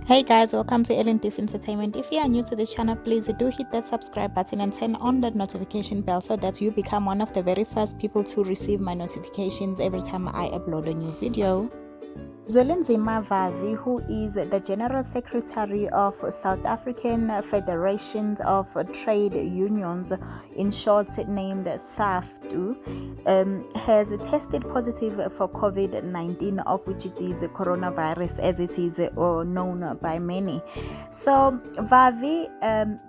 Hey guys, welcome to Ellen Diff Entertainment. If you are new to this channel, please do hit that subscribe button and turn on that notification bell so that you become one of the very first people to receive my notifications every time I upload a new video. Zwelinzima Vavi, who is the General Secretary of South African Federation of Trade Unions, in short named SAFTU, has tested positive for COVID-19, of which it is coronavirus as it is known by many. So Vavi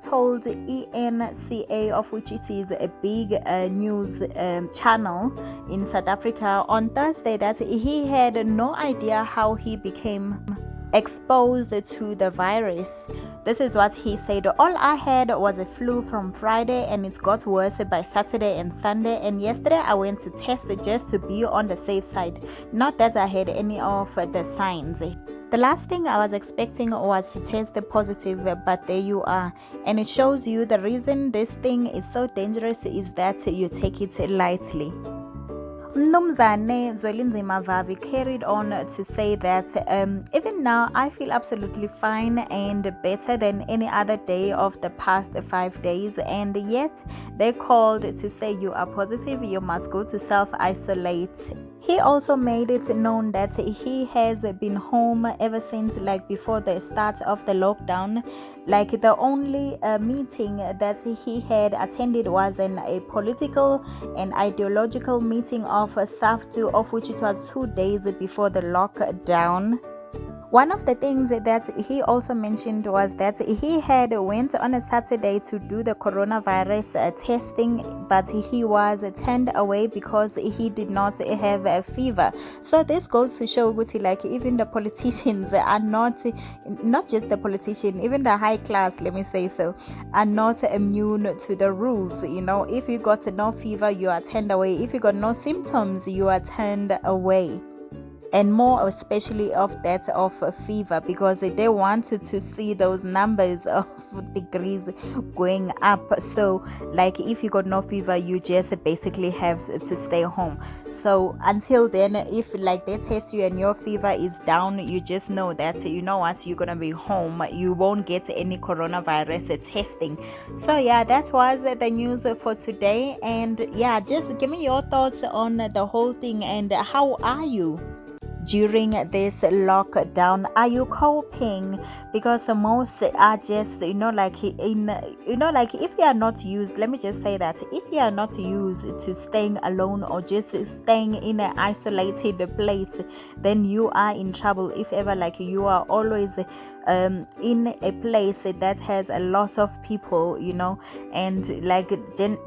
told ENCA, of which it is a big news channel in South Africa, on Thursday that he had no idea how he became exposed to the virus. This is what he said: all I had was a flu from Friday and it got worse by Saturday and Sunday, and yesterday I went to test just to be on the safe side, not that I had any of the signs. The last thing I was expecting was to test positive, but there you are. And it shows you the reason this thing is so dangerous is that you take it lightly. Mnumzane Zwelinzima Vavi carried on to say that even now I feel absolutely fine and better than any other day of the past 5 days, and yet they called to say you are positive, you must go to self-isolate. He also made it known that he has been home ever since, like before the start of the lockdown. Like the only meeting that he had attended was a political and ideological meeting of SAFTU, of which it was 2 days before the lockdown. One of the things that he also mentioned was that he had went on a Saturday to do the coronavirus testing, but he was turned away because he did not have a fever. So this goes to show, like, even the politicians are not just the politician, even the high class, let me say so, are not immune to the rules. You know, if you got no fever, you are turned away. If you got no symptoms, you are turned away. And more especially of that of fever, because they wanted to see those numbers of degrees going up. So like if you got no fever, you just basically have to stay home. So until then, if like they test you and your fever is down, you just know that, you know what, you're gonna be home, you won't get any coronavirus testing. So yeah, that was the news for today. And yeah, just give me your thoughts on the whole thing, and how are you during this lockdown? Are you coping? Because most are just, like if you are not used, let me just say that if you are not used to staying alone or just staying in an isolated place, then you are in trouble. If ever like you are always in a place that has a lot of people, and like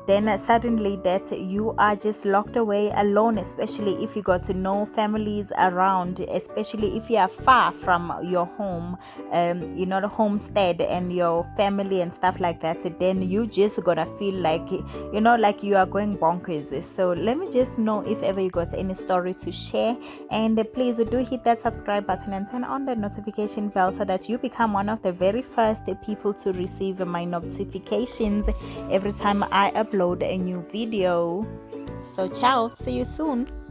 then suddenly that you are just locked away alone, especially if you got no families around, especially if you are far from your home, the homestead and your family and stuff like that, then you just gonna feel like, like you are going bonkers. So let me just know if ever you got any story to share, and please do hit that subscribe button and turn on the notification bell so that you become one of the very first people to receive my notifications every time I upload a new video. So ciao, see you soon.